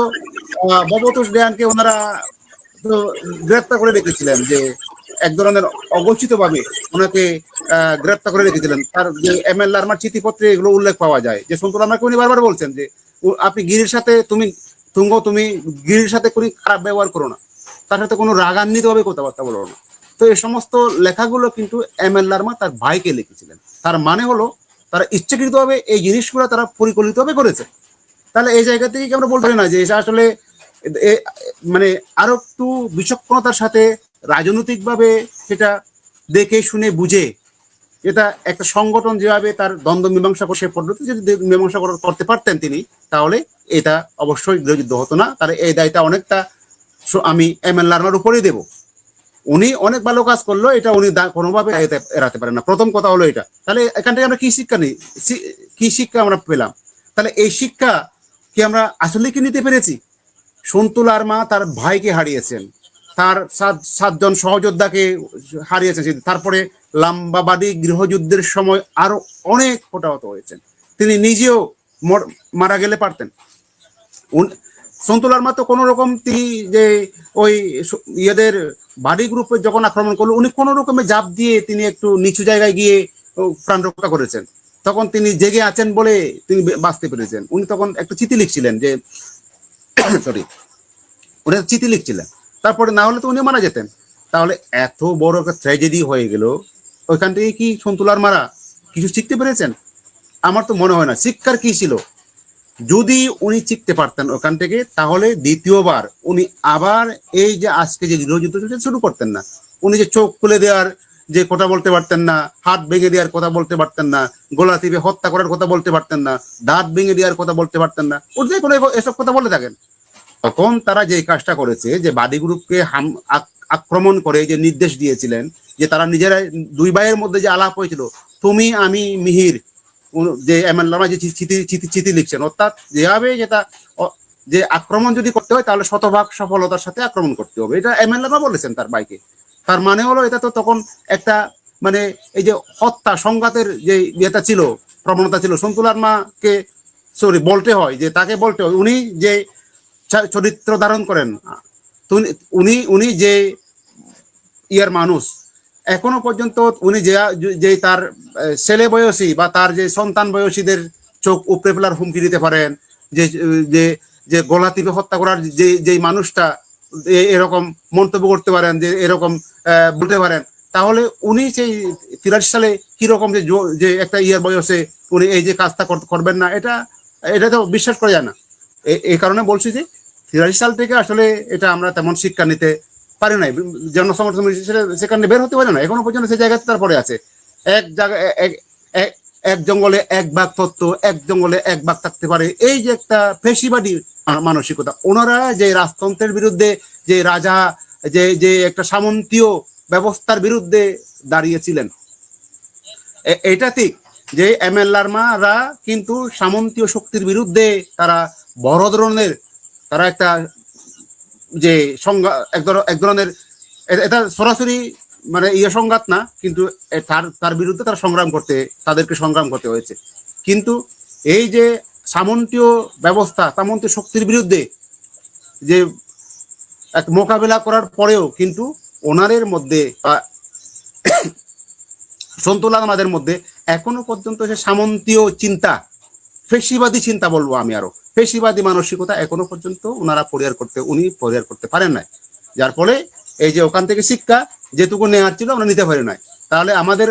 ভবতোষ দেওয়ানকে ওনারা তো গ্রেপ্তার করে রেখেছিলেন, যে এক ধরনের অঘোষিত ভাবে ওনাকে গ্রেপ্তার করে রেখেছিলেন। তার যে এম এল লারমার চিঠিপত্রে এগুলো উল্লেখ পাওয়া যায়, যে সন্তুল আমাকে উনি বারবার বলছেন যে আপনি গিরির সাথে তুমি গিরির সাথে কোনো খারাপ ব্যবহার করো না, তার সাথে কোনো রাগান্বিত ভাবে কথাবার্তা বলো না। তো এই সমস্ত লেখাগুলো কিন্তু এম এল লারমা তার ভাইকে লিখেছিলেন। তার মানে হলো তারা ইচ্ছাকৃতভাবে এই জিনিসগুলো তারা পরিকল্পিতভাবে করেছে। তাহলে এই জায়গা থেকে কি আমরা বলতে পারি না যে এটা আসলে মানে আরো একটু বিচক্ষণতার সাথে রাজনৈতিকভাবে সেটা দেখে শুনে বুঝে, এটা একটা সংগঠন যেভাবে তার দ্বন্দ্ব মীমাংসা করে, সে পদ্ধতি যদি মীমাংসা করতে পারতেন তিনি, তাহলে এটা অবশ্যই গৃহযুদ্ধ হতো না। তাহলে এই দায়টা অনেকটা আমি এম এল লারমার উপরেই দেব। উনি অনেক ভালো কাজ করলো, এটা উনি কোনোভাবে এড়াতে পারেন না। প্রথম কথা হলো এটা। তাহলে এখান থেকে আমরা কি শিক্ষা নিই, কি শিক্ষা আমরা পেলাম? তাহলে এই শিক্ষা কি আমরা আসলে কি নিতে পেরেছি? সন্তুল লারমা তার ভাইকে হারিয়েছেন, তার 7 জন সহযোদ্ধাকে হারিয়েছেন, তারপরে লাম্বাবাদী গৃহযুদ্ধের সময় আরো অনেক হতাহত হয়েছেন। তিনি নিজেও মারা গেলে পারতেন। সন্তুল লারমা তো কোনো রকম, তিনি যে ওই ইয়েদের বাড়ি গ্রুপে যখন আক্রমণ করলো, উনি কোনো রকমে জাপ দিয়ে তিনি একটু নিচু জায়গায় গিয়ে প্রাণ রক্ষা করেছেন। তখন তিনি জেগে আছেন বলে তিনি বাঁচতে পেরেছেন। উনি তখন একটা চিঠি লিখছিলেন, যে সরি, উনি চিঠি লিখছিলেন, তারপরে না হলে তো উনি মারা যেতেন। তাহলে এত বড় একটা ট্র্যাজেডি হয়ে গেল, ওইখান থেকে কি সন্তুল লারমারা কিছু শিখতে পেরেছেন? আমার তো মনে হয় না। শিক্ষার কি ছিল? যদি উনি শিখতে পারতেন ওখান থেকে, তাহলে দ্বিতীয়বার উনি আবার এই যে আজকে যে গৃহযুদ্ধ শুরু করতেন না। উনি যে চোখ খুলে দেওয়ার যে কথা বলতে পারতেন না, হাত ভেঙে দেওয়ার কথা বলতে পারতেন না, গোলা টিপে হত্যা করার কথা বলতে পারতেন না, দাঁত ভেঙে দেওয়ার কথা বলতে পারতেন না, উনি কোনো এসব কথা বলে থাকেন। তখন তারা যে কাজটা করেছে, যে বাদী গ্রুপকে আক্রমণ করে যে নির্দেশ দিয়েছিলেন, যে তারা নিজেরাই দুই ভাইয়ের মধ্যে যে আলাপ হয়েছিল, তুমি আমি মিহির, যে এম এল লারমা যে চিঠি লিখছেন, অর্থাৎ যেভাবে যেটা যে আক্রমণ যদি করতে হয় তাহলে শতভাগ সফলতার সাথে আক্রমণ করতে হবে, এটা এম এল লারমা বলেছেন তার ভাইকে। তার মানে হলো এটা তো তখন একটা মানে এই যে হত্যা সংঘাতের যে ইয়েটা ছিল, প্রবণতা ছিল, সন্তুল লারমাকে বলতে হয়, যে তাকে বলতে হয়, উনি যে চরিত্র ধারণ করেন, উনি যে ইয়ার মানুষ, এখনো পর্যন্ত উনি যে যে তার ছেলে বয়সী বা তার যে সন্তান বয়সীদের চোখ উপড়ে ফেলার হুমকি দিতে পারেন, যে যে যে গলা টিপে হত্যা করার যে যেই মানুষটা এরকম মন্তব্য করতে পারেন, যে এরকম বলতে পারেন, তাহলে উনি সেই 83 সালে কিরকম যে যে একটা ইয়ার বয়সে উনি এই যে কাজটা করবেন না, এটা এটা তো বিশ্বাস করা যায় না। এই কারণে বলছি যে 83 সাল থেকে আসলে এটা আমরা তেমন শিক্ষা নিতে পারি নাই, জনসমর্থন সেখানে বের হতে পারে না, এখনো পর্যন্ত সেই জায়গাতে তারপরে আছে। এক জায়গায় এক জঙ্গলে এক বাঘ তত্ত্ব, এক জঙ্গলে এক বাঘ থাকতে পারে, এই যে একটা ফেসিবাদী মানসিকতা, ওনারা যে রাজতন্ত্রের বিরুদ্ধে, যে রাজা, যে যে একটা সামন্তীয় ব্যবস্থার বিরুদ্ধে দাঁড়িয়েছিলেন, এটা ঠিক যে এমএলআরমারা কিন্তু সামন্তীয় শক্তির বিরুদ্ধে তারা বড় ধরনের, তারা একটা যে সংঘাত, এক ধরনের, এটা সরাসরি মানে ইয়ে সংঘাত না, কিন্তু তার তার বিরুদ্ধে তারা সংগ্রাম করতে, তাদেরকে সংগ্রাম করতে হয়েছে। কিন্তু এই যে সামন্তীয় ব্যবস্থা, সামন্তীয় শক্তির বিরুদ্ধে যে এক মোকাবেলা করার পরেও কিন্তু ওনাদের মধ্যে সন্তুলন আমাদের মধ্যে এখনো পর্যন্ত সে সামন্তীয় চিন্তা, ফেসিবাদী চিন্তা বলবো আমি, আরো ফেসিবাদী মানসিকতা এখনো পর্যন্ত ওনারা উনি পরিহার করতে পারেন নাই। যার ফলে এই যে ওখান থেকে শিক্ষা যেটুকু নেওয়ার ছিল আমরা নিতে পারি নাই। তাহলে আমাদের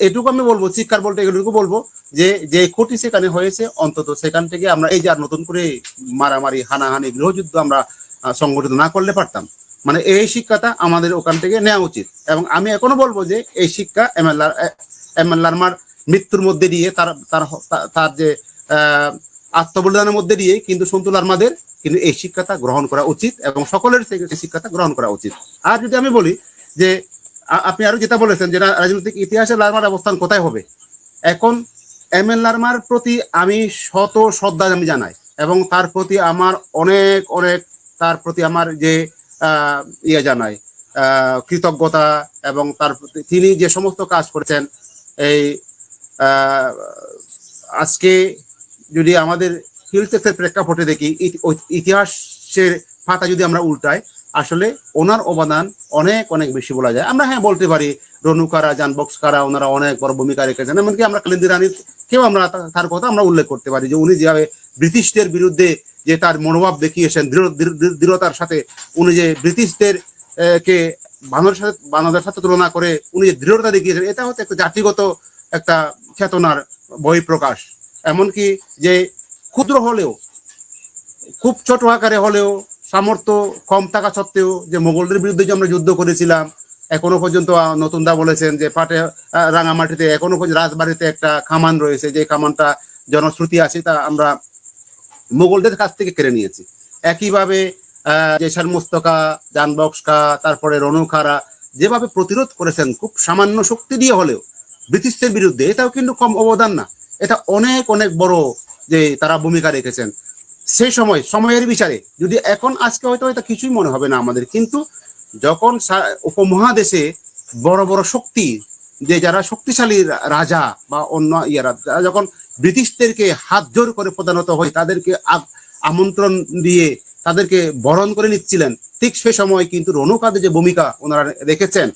এটুকু আমি বলবো, শিক্ষার বলতে এগুলোকে বলবো যে যে ক্ষতি সেখানে হয়েছে, অন্তত সেখান থেকে আমরা এই যে আর নতুন করে মারামারি, হানাহানি, গৃহযুদ্ধ আমরা সংগঠিত না করলে পারতাম। মানে এই শিক্ষাটা আমাদের ওখান থেকে নেওয়া উচিত। এবং আমি এখনো বলবো যে এই শিক্ষা এমএলআর মৃত্যুর মধ্যে দিয়ে, তার তার তার যে আত্মবলিদানের মধ্যে দিয়ে কিন্তু সন্তুল আরমাদের কিন্তু এই শিক্ষাটা গ্রহণ করা উচিত এবং সকলের সেই শিক্ষাটা গ্রহণ করা উচিত। আর যদি আমি বলি যে আপনি আরো যেটা বলেছেন যে রাজনৈতিক ইতিহাসে লারমার অবস্থান কোথায় হবে, এখন এমএল লারমার প্রতি আমি শত শ্রদ্ধা আমি জানাই এবং তার প্রতি আমার অনেক অনেক, তার প্রতি আমার যে ইয়ে জানাই কৃতজ্ঞতা, এবং তার প্রতি তিনি যে সমস্ত কাজ করেছেন। এই আজকে যদি আমাদের হিলটেক্সের প্রেক্ষাপটে দেখি, ইতিহাসের পাতা যদি আমরা উল্টাই, আসলে ওনার অবদান অনেক অনেক বেশি বলা যায়। আমরা হ্যাঁ বলতে পারি রনুকারা, জানবক্স কারা, ওনারা অনেক বড় ভূমিকা রেখেছেন, এমনকি আমরা কালিন্দী রানীর কেউ আমরা তার কথা আমরা উল্লেখ করতে পারি যে উনি যেভাবে ব্রিটিশদের বিরুদ্ধে যে তার মনোভাব দেখিয়েছেন, দৃঢ়তার সাথে উনি যে ব্রিটিশদের কে বানরদের সাথে তুলনা করে উনি যে দৃঢ়তা দেখিয়েছেন, এটা হচ্ছে একটা জাতিগত একটা চেতনার বহিঃপ্রকাশ। এমনকি যে ক্ষুদ্র হলেও, খুব ছোট আকারে হলেও, সামর্থ্য কম থাকা সত্ত্বেও যে মোগলদের বিরুদ্ধে যে আমরা যুদ্ধ করেছিলাম, এখনো পর্যন্ত নতুন দা বলেছেন যে পাটে রাঙামাটিতে এখনো পর্যন্ত রাজবাড়িতে একটা খামান রয়েছে, যে খামানটা জনশ্রুতি আছে তা আমরা মোগলদের কাছ থেকে কেড়ে নিয়েছি। একইভাবে যে শারমুস্তকা, জানবক্সকা, তারপরে রনুখারা যেভাবে প্রতিরোধ করেছেন খুব সামান্য শক্তি দিয়ে হলেও ব্রিটিশদের বিরুদ্ধে, এটাও কিন্তু কম অবদান না, এটা অনেক অনেক বড় যে তারা ভূমিকা রেখেছেন। সেই সময়ের বিচারে যদি এখন আজকে হয়তো এটা কিছুই মনে হবে না আমাদের, কিন্তু যখন উপমহাদেশে বড় বড় শক্তি, যে যারা শক্তিশালী রাজা বা অন্য ইয়ারা, যারা যখন ব্রিটিশদেরকে হাত জোর করে প্রধানত হয়, তাদেরকে আমন্ত্রণ দিয়ে তাদেরকে বরণ করে নিচ্ছিলেন, ঠিক সে সময় কিন্তু রণকাদের যে ভূমিকা ওনারা রেখেছেন,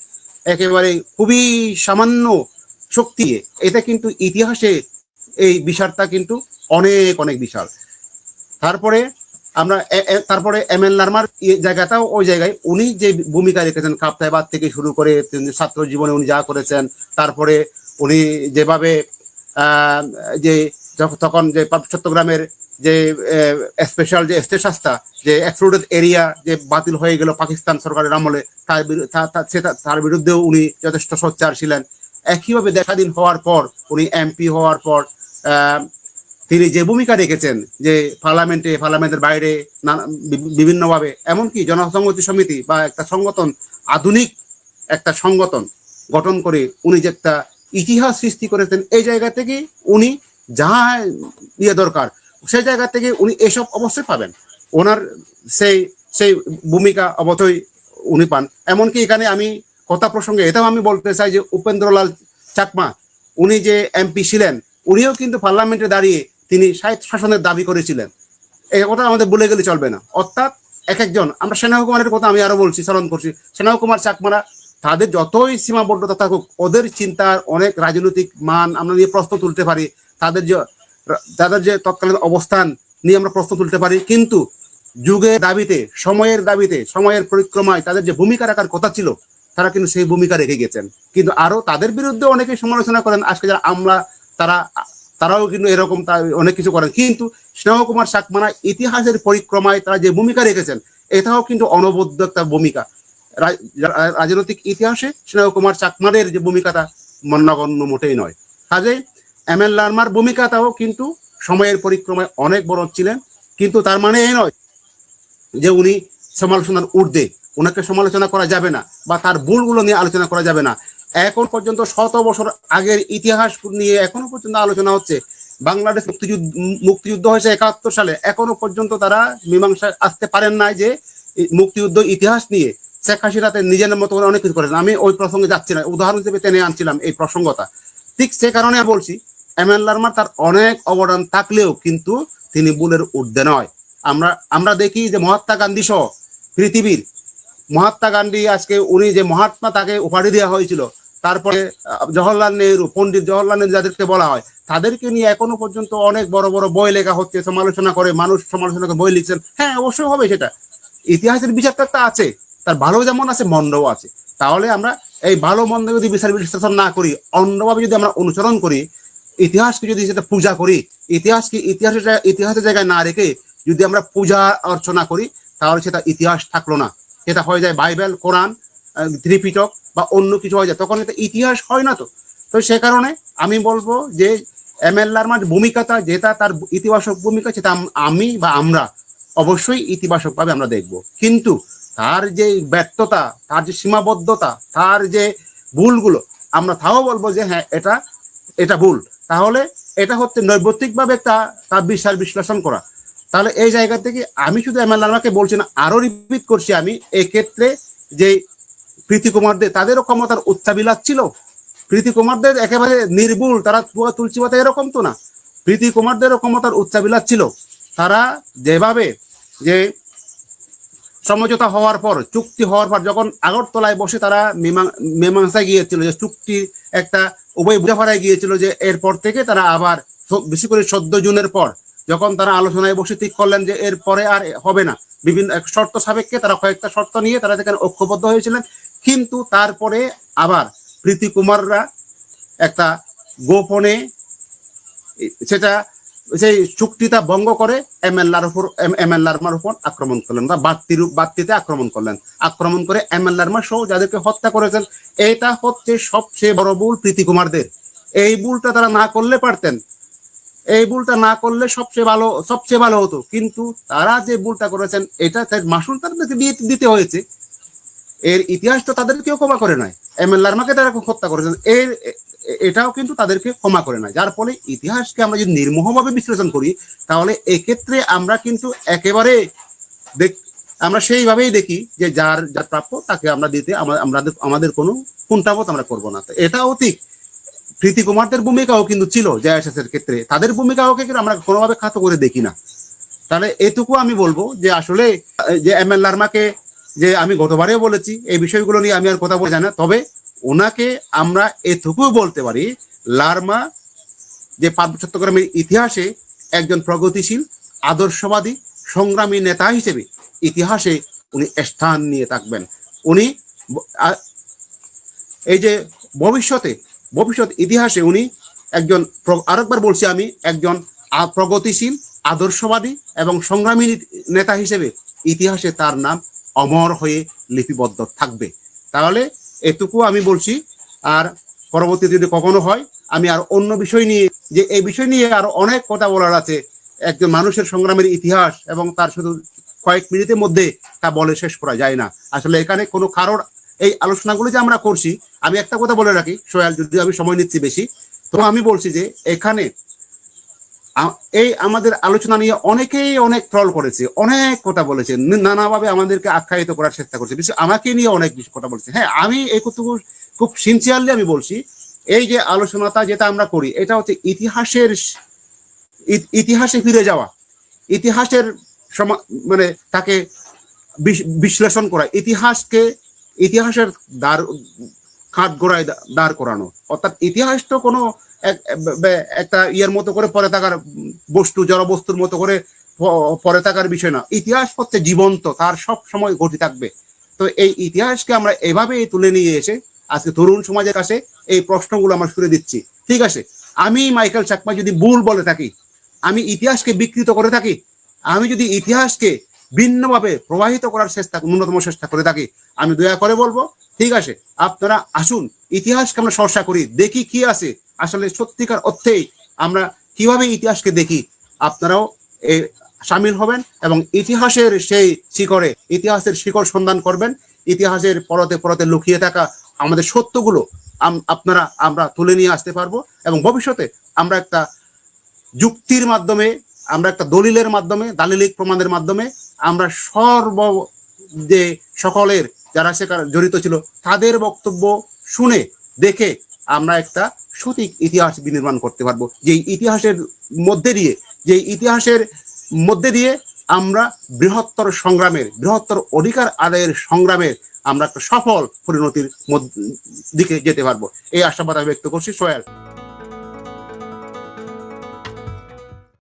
একেবারে খুবই সামান্য শক্তি, এটা কিন্তু ইতিহাসে এই বিষয়টা কিন্তু অনেক অনেক বিশাল। তারপরে আমরা তারপরে এমএল লারমার জায়গাটাও ওই জায়গায় উনি যে ভূমিকা রেখেছেন, কাপ্তাইবাদ থেকে শুরু করে ছাত্র জীবনে উনি যা করেছেন, তারপরে উনি যেভাবে যে তখন যে চট্টগ্রামের যে স্পেশাল যে স্টেশাসটা, যে এক্সক্লুডেড এরিয়া যে বাতিল হয়ে গেল পাকিস্তান সরকারের আমলে, তার বিরুদ্ধেও উনি যথেষ্ট সোচ্চার ছিলেন। একইভাবে দেখাদিন হওয়ার পর উনি এমপি হওয়ার পর তিনি যে ভূমিকা রেখেছেন, যে পার্লামেন্টের বাইরে বিভিন্নভাবে, এমনকি জনসংহতি সমিতি বা একটা সংগঠন, আধুনিক একটা সংগঠন গঠন করে উনি যে একটা ইতিহাস সৃষ্টি করেছেন, এই জায়গা থেকে উনি যা ইয়ে দরকার সেই জায়গা থেকে উনি এসব অবশ্যই পাবেন। ওনার সেই সেই ভূমিকা অবশ্যই উনি পান। এমনকি এখানে আমি কথা প্রসঙ্গে এটাও আমি বলতে চাই যে উপেন্দ্রলাল চাকমা উনি যে এমপি ছিলেন, উনিও কিন্তু পার্লামেন্টে দাঁড়িয়ে তিনি স্বায়ত্ত শাসনের দাবি করেছিলেন, এই কথা আমাদের ভুলে গেলে চলবে না। অর্থাৎ এক একজন, আমরা সেনাকুমারের কথা আমি আরো বলছি, স্মরণ করছি, সেনাকুমার চাকমারা তাদের যতই সীমাবদ্ধতা থাকুক, ওদের চিন্তার অনেক রাজনৈতিক মান আমরা নিয়ে প্রশ্ন তুলতে পারি, তাদের যে তৎকালীন অবস্থান নিয়ে আমরা প্রশ্ন তুলতে পারি, কিন্তু যুগের দাবিতে, সময়ের পরিক্রমায় তাদের যে ভূমিকা রাখার কথা ছিল, তারা কিন্তু সেই ভূমিকা রেখে গেছেন। কিন্তু আরো তাদের বিরুদ্ধে অনেকে সমালোচনা করেন, আজকে যারা আমরা তারা তারাও কিন্তু এরকম অনেক কিছু করেন, কিন্তু স্নেহ কুমার চাকমারা ইতিহাসের পরিক্রমায় তারা যে ভূমিকা রেখেছেন, এটাও কিন্তু অনবদ্য একটা ভূমিকা। রাজনৈতিক ইতিহাসে স্নেহ কুমার চাকমাদের যে ভূমিকাটা নগণ্য মোটেই নয়। কাজে এম এল লারমার ভূমিকাটাও কিন্তু সময়ের পরিক্রমায় অনেক বড় ছিলেন, কিন্তু তার মানে এই নয় যে উনি সমালোচনার ঊর্ধ্বে, ওনাকে সমালোচনা করা যাবে না বা তার ভুলগুলো নিয়ে আলোচনা করা যাবে না। এখন পর্যন্ত 100 বছর আগের ইতিহাস নিয়ে এখনো পর্যন্ত আলোচনা হচ্ছে। বাংলাদেশ মুক্তিযুদ্ধ হয়েছে 71 সালে, এখনো পর্যন্ত তারা মীমাংসায় আসতে পারেন নাই যে মুক্তিযুদ্ধ ইতিহাস নিয়ে শেখ হাসিনা নিজের মতো করে অনেক কিছু করেছেন। আমি ওই প্রসঙ্গে যাচ্ছি না, উদাহরণ হিসেবে টেনে আনছিলাম এই প্রসঙ্গটা। ঠিক সে কারণে বলছি, এম এল লারমার তার অনেক অবদান থাকলেও কিন্তু তিনি ভুলের ঊর্ধ্বে নয়। আমরা দেখি যে মহাত্মা গান্ধী সহ পৃথিবীর, মহাত্মা গান্ধী আজকে উনি যে মহাত্মা, তাকে উপাধি দেওয়া হয়েছিল, তারপরে জওহরলাল নেহরু, পন্ডিত জওহরলাল নেহরু যাদেরকে বলা হয়, তাদেরকে নিয়ে এখনো পর্যন্ত অনেক বড় বড় বই লেখা হচ্ছে, সমালোচনা করে মানুষ, সমালোচনা করে বই লিখছেন। হ্যাঁ, অবশ্যই হবে, সেটা ইতিহাসের বিচারটা একটা আছে, তার ভালো যেমন আছে মন্দও আছে। তাহলে আমরা এই ভালো মন্দ যদি বিচার বিশ্লেষণ না করি, অন্যভাবে যদি আমরা অনুসরণ করি, ইতিহাসকে যদি সেটা পূজা করি, ইতিহাসের জায়গায় না রেখে যদি আমরা পূজা অর্চনা করি, তাহলে সেটা ইতিহাস থাকলো না, সেটা হয়ে যায় বাইবেল, কোরআন, ত্রিপিটক বা অন্য কিছু হয়ে যায়, তখন এটা ইতিহাস হয় না। তো সে কারণে আমি বলবো যে এম এল লারমার ভূমিকাটা, যেটা তার ইতিবাচক ভূমিকা, সেটা আমি বা আমরা অবশ্যই ইতিবাচক ভাবে আমরা দেখব। কিন্তু তার যে ব্যর্থতা, তার যে সীমাবদ্ধতা, তার যে ভুলগুলো, আমরা তাও বলবো যে হ্যাঁ, এটা ভুল। তাহলে এটা হচ্ছে নৈর্ব্যক্তিকভাবে একটা তার বিচার বিশ্লেষণ করা। তাহলে এই জায়গা থেকে আমি শুধু এম এল লারমাকে বলছি না, আরো রিপিট করছি আমি, এই ক্ষেত্রে যে প্রীতি কুমারদের, তাদেরও ক্ষমতার উচ্চাবিলাস ছিল। প্রীতি কুমারদের একেবারে নির্ভুল, তারা তুলসী পাতা এরকম তো না। প্রীতি কুমারদেরও ক্ষমতার উচ্চাবিলাস ছিল। তারা যেভাবে যে সমঝোতা হওয়ার পর, চুক্তি হওয়ার পর, যখন আগরতলায় বসে তারা মীমাংসায় গিয়েছিল, যে চুক্তি একটা উভয় বোঝাপড়ায় গিয়েছিল, যে এরপর থেকে তারা আবার, বেশি করে 14 জুনের পর যখন তারা আলোচনায় বসে ঠিক করলেন যে এরপরে আর হবে না, বিভিন্ন শর্ত সাপেক্ষে তারা কয়েকটা শর্ত নিয়ে তারা সেখানে ঐক্যবদ্ধ হয়েছিলেন। কিন্তু তারপরে আবার প্রীতি কুমাররা একটা গোপনে সেটা, সেই চুক্তিটা ভঙ্গ করে এম এল লারমার উপর আক্রমণ করলেন, বা বাড়তিতে আক্রমণ করে এম এল লারমা সহ যাদেরকে হত্যা করেছেন। এটা হচ্ছে সবচেয়ে বড় ভুল প্রীতি কুমারদের। এই ভুলটা তারা না করলে পারতেন, এই ভুলটা না করলে সবচেয়ে ভালো হতো। কিন্তু তারা যে ভুলটা করেছেন, এটা মাসুল তাদেরকে দিতে হয়েছে। এর ইতিহাস তো তাদেরকেও ক্ষমা করে নাই, এম এল লারমাকে তারা হত্যা করেছেন, এটাও কিন্তু তাদেরকে ক্ষমা করে না। যার ফলে ইতিহাসকে আমরা যদি নির্মোহভাবে বিশ্লেষণ করি, তাহলে এক্ষেত্রে আমরা কিন্তু একেবারে আমরা সেইভাবেই দেখি যে যার প্রাপ্য তাকে আমরা দিতে আমাদের কোনো কুণ্ঠাবোধ আমরা করবো না। এটাও ঠিক, প্রীতি কুমারদের ভূমিকাও কিন্তু ছিল জয়াশাসের ক্ষেত্রে, তাদের ভূমিকাও কিন্তু আমরা কোনোভাবে খাটো করে দেখি না। তাহলে এটুকু আমি বলবো যে আসলে যে এম এল লারমাকে, যে আমি গতবারেও বলেছি, এই বিষয়গুলো নিয়ে আমি আর কথা বলে জানি না, তবে ওনাকে আমরা এটুকু বলতে পারি, লারমা যে পার্বত্য চট্টগ্রামের ইতিহাসে একজন প্রগতিশীল, আদর্শবাদী, সংগ্রামী নেতা হিসেবে ইতিহাসে উনি স্থান নিয়ে থাকবেন। উনি এই যে ভবিষ্যৎ ইতিহাসে উনি একজন, আরেকবার বলছি আমি, একজন প্রগতিশীল, আদর্শবাদী এবং সংগ্রামী নেতা হিসেবে ইতিহাসে তার নাম অমর হয়ে লিপিবদ্ধ থাকবে। তাহলে এটুকু আমি বলছি। আর পরবর্তী যদি কখনো হয়, আমি আর অন্য বিষয় নিয়ে, যে এই বিষয় নিয়ে আরো অনেক কথা বলার আছে, একজন মানুষের সংগ্রামের ইতিহাস, এবং তার শুধু কয়েক মিনিটের মধ্যে তা বলে শেষ করা যায় না। আসলে এখানে কোনো কারোর, এই আলোচনাগুলো যে আমরা করছি, আমি একটা কথা বলে রাখি সোহেল, যদি আমি সময় নিচ্ছি বেশি, তো আমি বলছি যে এখানে এই আমাদের আলোচনা নিয়ে অনেকেই অনেক ট্রল করেছে, অনেক কথা বলেছে, নানাভাবে আমাদেরকে আখ্যায়িত করার চেষ্টা করছে, বিশেষ আমাকে নিয়ে অনেক কথা বলছে। হ্যাঁ, আমি এই কথাটুকু খুব সিনসিয়ারলি আমি বলছি, এই যে আলোচনাটা যেটা আমরা করি, এটা হচ্ছে ইতিহাসে ফিরে যাওয়া, ইতিহাসের মানে তাকে বিশ্লেষণ করা, ইতিহাসকে ইতিহাসের দাঁড় কাঠ গোড়ায় দাঁড় করানো। অর্থাৎ ইতিহাস তো কোনো একটা ইয়ের মতো করে পরে থাকার বস্তু, জড়বস্তুর মতো করে পরে থাকার বিষয় না। ইতিহাস হচ্ছে জীবন্ত, তার সব সময় ঘটে থাকবে। তো এই ইতিহাসকে আমরা এভাবে তুলে নিয়ে এসে আজকে তরুণ সমাজের কাছে এই প্রশ্নগুলো আমরা ছুড়ে দিচ্ছি। ঠিক আছে, আমি মাইকেল চাকমা যদি ভুল বলে থাকি, আমি ইতিহাসকে বিকৃত করে থাকি, আমি যদি ইতিহাসকে ভিন্নভাবে প্রবাহিত করার ন্যূনতম চেষ্টা করে থাকি, আমি দয়া করে বলবো, ঠিক আছে, আপনারা আসুন, ইতিহাসকে আমরা চর্চা করি, দেখি কি আছে আসলে সত্যিকার অর্থেই আমরা কিভাবে ইতিহাসকে দেখি। আপনারাও সামিল হবেন এবং ইতিহাসের সেই শিকড়ে, ইতিহাসের শিকড় সন্ধান করবেন। ইতিহাসের পরতে পরতে লুকিয়ে থাকা আমাদের সত্যগুলো আমরা তুলে নিয়ে আসতে পারবো এবং ভবিষ্যতে আমরা একটা যুক্তির মাধ্যমে, আমরা একটা দলিলের মাধ্যমে, দালিলিক প্রমাণের মাধ্যমে আমরা যে সকলের যারা সেখানে জড়িত ছিল তাদের বক্তব্য শুনে দেখে আমরা একটা সঠিক ইতিহাস বিনির্মাণ করতে পারবো। যে ইতিহাসের মধ্যে দিয়ে আমরা বৃহত্তর সংগ্রামের, বৃহত্তর অধিকার আদায়ের সংগ্রামের আমরা একটা সফল পরিণতির দিকে যেতে পারবো। এই আশাবাদ আমি ব্যক্ত করছি। সোহেল।